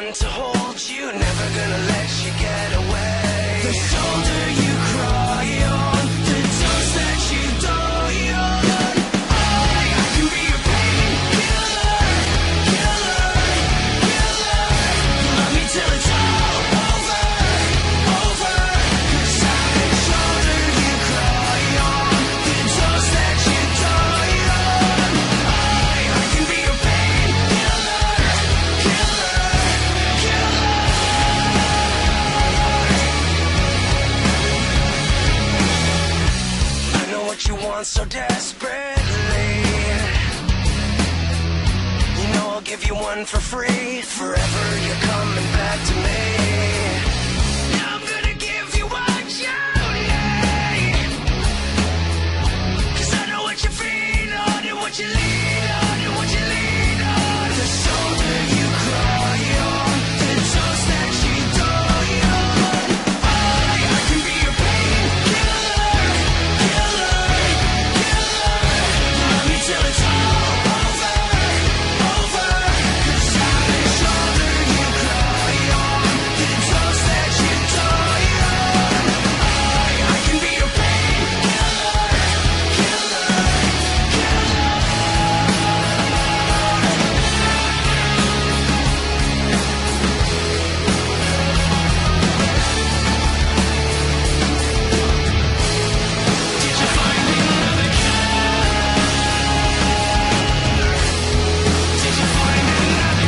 one to hold you, never gonna let you get away. The shoulder you cry on, the toes that you die on. I can be your painkiller, killer, killer. Love me till it's all over, over. 'Cause I'm the shoulder you cry on, the toes that you die on. I can be your painkiller, killer, killer. I know what you want so desperately. You know I'll give you one for free. Forever you're coming back to me. Now I'm gonna give you what you need. 'Cause I know what you feel on and what you lean on and what you lean on. The shoulder you cry on, the toes that you die on. I can be your painkiller, killer, killer. Love me till it's all over, over. 'Cause I'm the shoulder you cry on, the toes that you die on. I can be your painkiller, killer, killer. Did you find another killer? Did you find another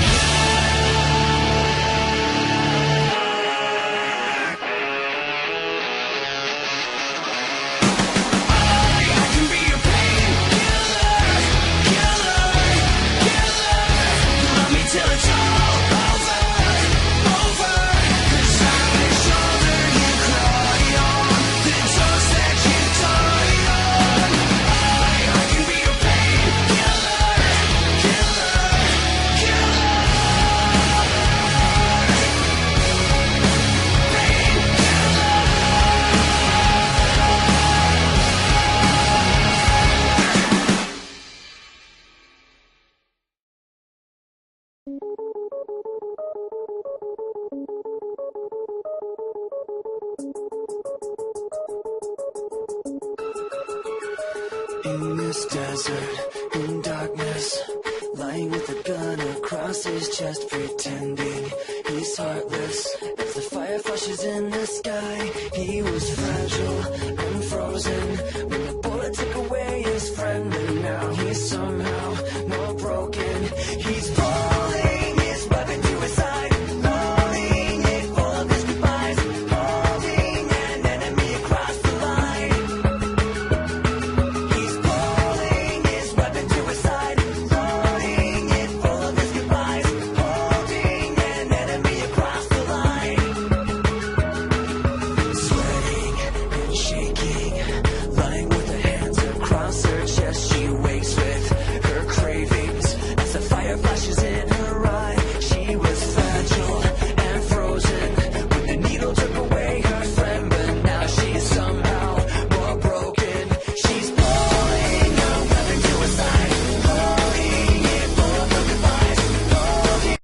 I can be your painkiller, killer, killer. Love me till it's all over, over. 'Cause I'm the shoulder you cry on, the toes that you die on. I can be your painkiller, killer, killer. In this desert, in darkness, lying with a gun across his chest, pretending he's heartless. As the fire flashes in the sky, he was